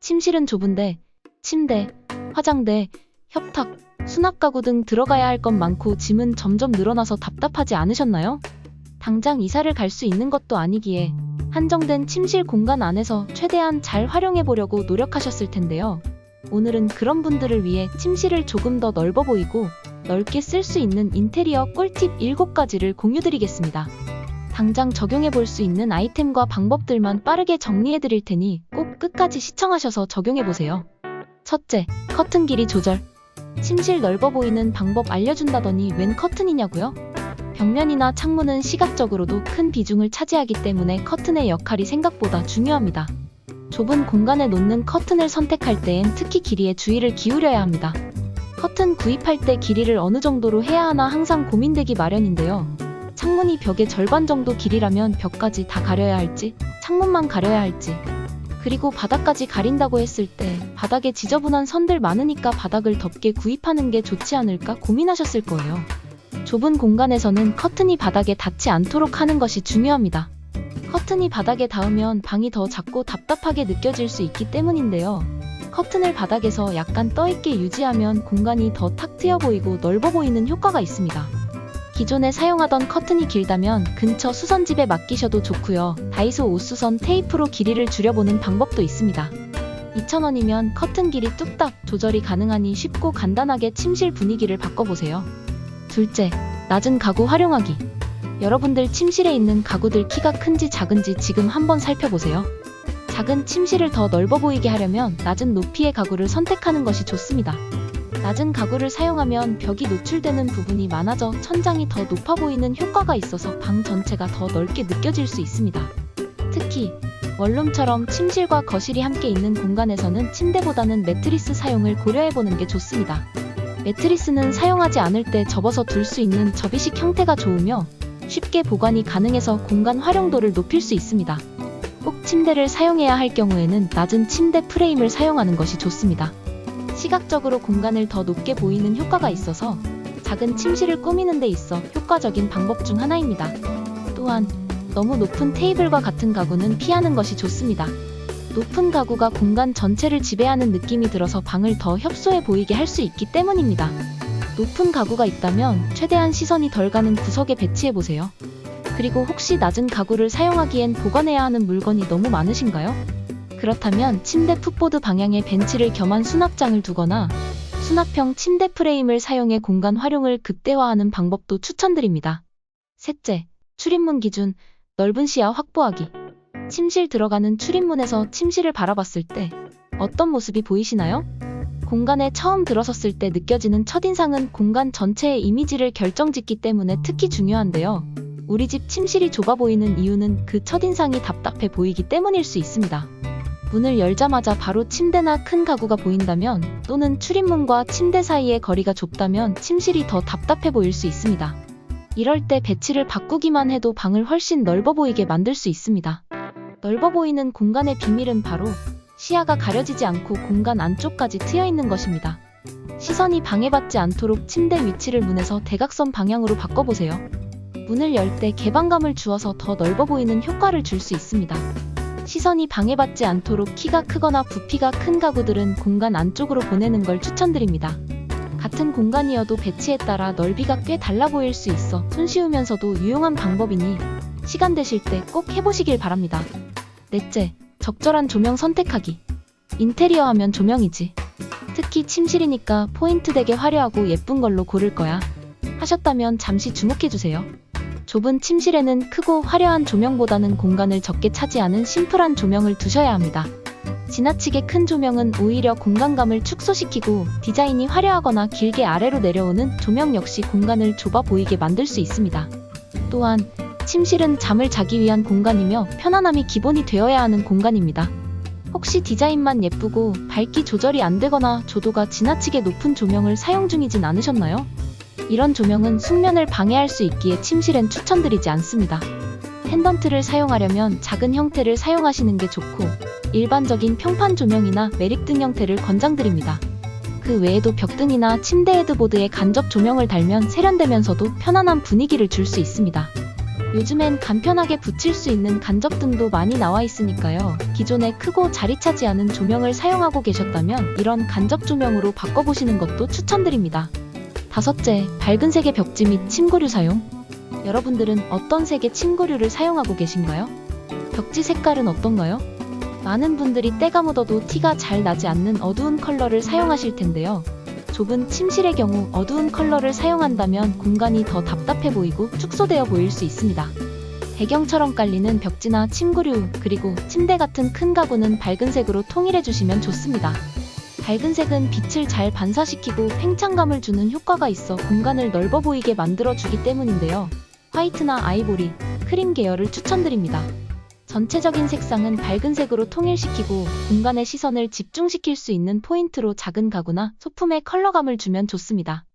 침실은 좁은데 침대, 화장대, 협탁, 수납 가구 등 들어가야 할 것 많고 짐은 점점 늘어나서 답답하지 않으셨나요? 당장 이사를 갈 수 있는 것도 아니기에 한정된 침실 공간 안에서 최대한 잘 활용해 보려고 노력하셨을 텐데요. 오늘은 그런 분들을 위해 침실을 조금 더 넓어 보이고 넓게 쓸 수 있는 인테리어 꿀팁 7가지를 공유드리겠습니다. 당장 적용해 볼 수 있는 아이템과 방법들만 빠르게 정리해 드릴 테니 꼭 끝까지 시청하셔서 적용해 보세요. 첫째, 커튼 길이 조절. 침실 넓어 보이는 방법 알려준다더니 웬 커튼이냐고요? 벽면이나 창문은 시각적으로도 큰 비중을 차지하기 때문에 커튼의 역할이 생각보다 중요합니다. 좁은 공간에 놓는 커튼을 선택할 때엔 특히 길이에 주의를 기울여야 합니다. 커튼 구입할 때 길이를 어느 정도로 해야 하나 항상 고민되기 마련인데요. 창문이 벽의 절반 정도 길이라면 벽까지 다 가려야 할지, 창문만 가려야 할지, 그리고 바닥까지 가린다고 했을 때 바닥에 지저분한 선들 많으니까 바닥을 덮게 구입하는 게 좋지 않을까 고민하셨을 거예요. 좁은 공간에서는 커튼이 바닥에 닿지 않도록 하는 것이 중요합니다. 커튼이 바닥에 닿으면 방이 더 작고 답답하게 느껴질 수 있기 때문인데요. 커튼을 바닥에서 약간 떠있게 유지하면 공간이 더 탁 트여 보이고 넓어 보이는 효과가 있습니다. 기존에 사용하던 커튼이 길다면 근처 수선집에 맡기셔도 좋고요. 다이소 옷수선 테이프로 길이를 줄여보는 방법도 있습니다. 2,000원이면 커튼 길이 뚝딱 조절이 가능하니 쉽고 간단하게 침실 분위기를 바꿔보세요. 둘째, 낮은 가구 활용하기. 여러분들 침실에 있는 가구들 키가 큰지 작은지 지금 한번 살펴보세요. 작은 침실을 더 넓어 보이게 하려면 낮은 높이의 가구를 선택하는 것이 좋습니다. 낮은 가구를 사용하면 벽이 노출되는 부분이 많아져 천장이 더 높아 보이는 효과가 있어서 방 전체가 더 넓게 느껴질 수 있습니다. 특히 원룸처럼 침실과 거실이 함께 있는 공간에서는 침대보다는 매트리스 사용을 고려해보는 게 좋습니다. 매트리스는 사용하지 않을 때 접어서 둘 수 있는 접이식 형태가 좋으며 쉽게 보관이 가능해서 공간 활용도를 높일 수 있습니다. 꼭 침대를 사용해야 할 경우에는 낮은 침대 프레임을 사용하는 것이 좋습니다. 시각적으로 공간을 더 높게 보이는 효과가 있어서 작은 침실을 꾸미는 데 있어 효과적인 방법 중 하나입니다. 또한 너무 높은 테이블과 같은 가구는 피하는 것이 좋습니다. 높은 가구가 공간 전체를 지배하는 느낌이 들어서 방을 더 협소해 보이게 할 수 있기 때문입니다. 높은 가구가 있다면 최대한 시선이 덜 가는 구석에 배치해보세요. 그리고 혹시 낮은 가구를 사용하기엔 보관해야 하는 물건이 너무 많으신가요? 그렇다면 침대 풋보드 방향에 벤치를 겸한 수납장을 두거나 수납형 침대 프레임을 사용해 공간 활용을 극대화하는 방법도 추천드립니다. 셋째, 출입문 기준, 넓은 시야 확보하기. 침실 들어가는 출입문에서 침실을 바라봤을 때 어떤 모습이 보이시나요? 공간에 처음 들어섰을 때 느껴지는 첫인상은 공간 전체의 이미지를 결정짓기 때문에 특히 중요한데요. 우리 집 침실이 좁아 보이는 이유는 그 첫인상이 답답해 보이기 때문일 수 있습니다. 문을 열자마자 바로 침대나 큰 가구가 보인다면 또는 출입문과 침대 사이의 거리가 좁다면 침실이 더 답답해 보일 수 있습니다. 이럴 때 배치를 바꾸기만 해도 방을 훨씬 넓어 보이게 만들 수 있습니다. 넓어 보이는 공간의 비밀은 바로 시야가 가려지지 않고 공간 안쪽까지 트여 있는 것입니다. 시선이 방해받지 않도록 침대 위치를 문에서 대각선 방향으로 바꿔보세요. 문을 열 때 개방감을 주어서 더 넓어 보이는 효과를 줄 수 있습니다. 시선이 방해받지 않도록 키가 크거나 부피가 큰 가구들은 공간 안쪽으로 보내는 걸 추천드립니다. 같은 공간이어도 배치에 따라 넓이가 꽤 달라 보일 수 있어 손쉬우면서도 유용한 방법이니 시간 되실 때 꼭 해보시길 바랍니다. 넷째, 적절한 조명 선택하기. 인테리어 하면 조명이지. 특히 침실이니까 포인트 되게 화려하고 예쁜 걸로 고를 거야 하셨다면 잠시 주목해주세요. 좁은 침실에는 크고 화려한 조명보다는 공간을 적게 차지하는 심플한 조명을 두셔야 합니다. 지나치게 큰 조명은 오히려 공간감을 축소시키고 디자인이 화려하거나 길게 아래로 내려오는 조명 역시 공간을 좁아 보이게 만들 수 있습니다. 또한 침실은 잠을 자기 위한 공간이며 편안함이 기본이 되어야 하는 공간입니다. 혹시 디자인만 예쁘고 밝기 조절이 안 되거나 조도가 지나치게 높은 조명을 사용 중이진 않으셨나요? 이런 조명은 숙면을 방해할 수 있기에 침실엔 추천드리지 않습니다. 펜던트를 사용하려면 작은 형태를 사용하시는 게 좋고 일반적인 평판 조명이나 매립등 형태를 권장드립니다. 그 외에도 벽등이나 침대 헤드보드에 간접 조명을 달면 세련되면서도 편안한 분위기를 줄 수 있습니다. 요즘엔 간편하게 붙일 수 있는 간접등도 많이 나와 있으니까요. 기존에 크고 자리 차지하는 조명을 사용하고 계셨다면 이런 간접 조명으로 바꿔보시는 것도 추천드립니다. 다섯째, 밝은 색의 벽지 및 침구류 사용. 여러분들은 어떤 색의 침구류를 사용하고 계신가요? 벽지 색깔은 어떤가요? 많은 분들이 때가 묻어도 티가 잘 나지 않는 어두운 컬러를 사용하실 텐데요. 좁은 침실의 경우 어두운 컬러를 사용한다면 공간이 더 답답해 보이고 축소되어 보일 수 있습니다. 배경처럼 깔리는 벽지나 침구류, 그리고 침대 같은 큰 가구는 밝은 색으로 통일해 주시면 좋습니다. 밝은 색은 빛을 잘 반사시키고 팽창감을 주는 효과가 있어 공간을 넓어 보이게 만들어 주기 때문인데요. 화이트나 아이보리, 크림 계열을 추천드립니다. 전체적인 색상은 밝은 색으로 통일시키고 공간의 시선을 집중시킬 수 있는 포인트로 작은 가구나 소품에 컬러감을 주면 좋습니다.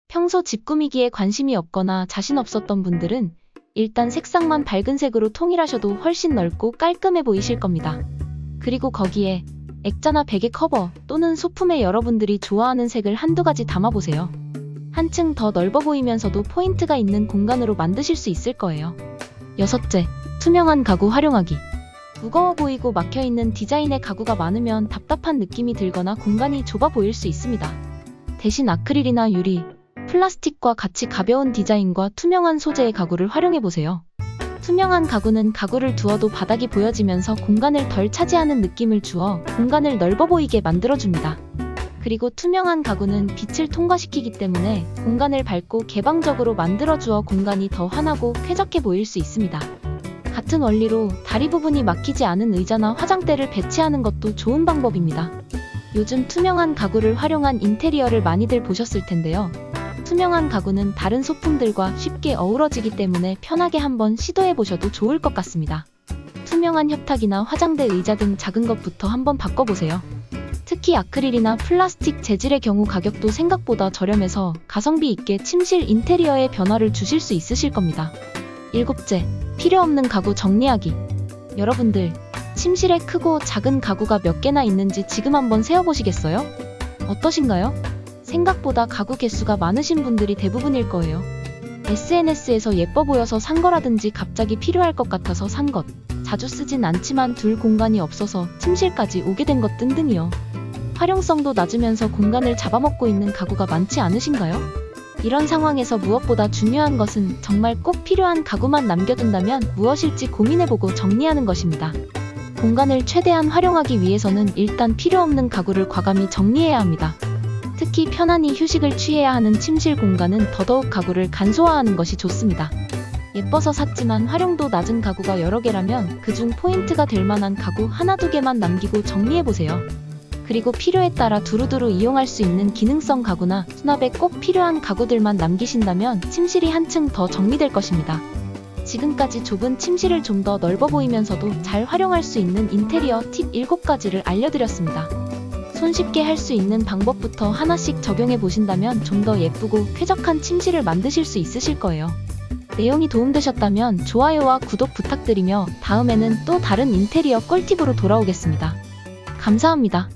평소 집 꾸미기에 관심이 없거나 자신 없었던 분들은 일단 색상만 밝은 색으로 통일하셔도 훨씬 넓고 깔끔해 보이실 겁니다. 그리고 거기에 액자나 베개 커버 또는 소품에 여러분들이 좋아하는 색을 한두 가지 담아보세요. 한층 더 넓어 보이면서도 포인트가 있는 공간으로 만드실 수 있을 거예요. 여섯째, 투명한 가구 활용하기. 무거워 보이고 막혀있는 디자인의 가구가 많으면 답답한 느낌이 들거나 공간이 좁아 보일 수 있습니다. 대신 아크릴이나 유리, 플라스틱과 같이 가벼운 디자인과 투명한 소재의 가구를 활용해보세요. 투명한 가구는 가구를 두어도 바닥이 보여지면서 공간을 덜 차지하는 느낌을 주어 공간을 넓어 보이게 만들어줍니다. 그리고 투명한 가구는 빛을 통과시키기 때문에 공간을 밝고 개방적으로 만들어주어 공간이 더 환하고 쾌적해 보일 수 있습니다. 같은 원리로 다리 부분이 막히지 않은 의자나 화장대를 배치하는 것도 좋은 방법입니다. 요즘 투명한 가구를 활용한 인테리어를 많이들 보셨을 텐데요. 투명한 가구는 다른 소품들과 쉽게 어우러지기 때문에 편하게 한번 시도해보셔도 좋을 것 같습니다. 투명한 협탁이나 화장대 의자 등 작은 것부터 한번 바꿔보세요. 특히 아크릴이나 플라스틱 재질의 경우 가격도 생각보다 저렴해서 가성비 있게 침실 인테리어에 변화를 주실 수 있으실 겁니다. 일곱째, 필요없는 가구 정리하기. 여러분들, 침실에 크고 작은 가구가 몇 개나 있는지 지금 한번 세어보시겠어요? 어떠신가요? 생각보다 가구 개수가 많으신 분들이 대부분일 거예요. SNS에서 예뻐 보여서 산 거라든지 갑자기 필요할 것 같아서 산 것, 자주 쓰진 않지만 둘 공간이 없어서 침실까지 오게 된 것 등등이요. 활용성도 낮으면서 공간을 잡아먹고 있는 가구가 많지 않으신가요? 이런 상황에서 무엇보다 중요한 것은 정말 꼭 필요한 가구만 남겨둔다면 무엇일지 고민해보고 정리하는 것입니다. 공간을 최대한 활용하기 위해서는 일단 필요없는 가구를 과감히 정리해야 합니다. 특히 편안히 휴식을 취해야 하는 침실 공간은 더더욱 가구를 간소화하는 것이 좋습니다. 예뻐서 샀지만 활용도 낮은 가구가 여러 개라면 그중 포인트가 될 만한 가구 하나 두 개만 남기고 정리해보세요. 그리고 필요에 따라 두루두루 이용할 수 있는 기능성 가구나 수납에 꼭 필요한 가구들만 남기신다면 침실이 한층 더 정리될 것입니다. 지금까지 좁은 침실을 좀 더 넓어 보이면서도 잘 활용할 수 있는 인테리어 팁 7가지를 알려드렸습니다. 손쉽게 할 수 있는 방법부터 하나씩 적용해 보신다면 좀 더 예쁘고 쾌적한 침실을 만드실 수 있으실 거예요. 내용이 도움되셨다면 좋아요와 구독 부탁드리며 다음에는 또 다른 인테리어 꿀팁으로 돌아오겠습니다. 감사합니다.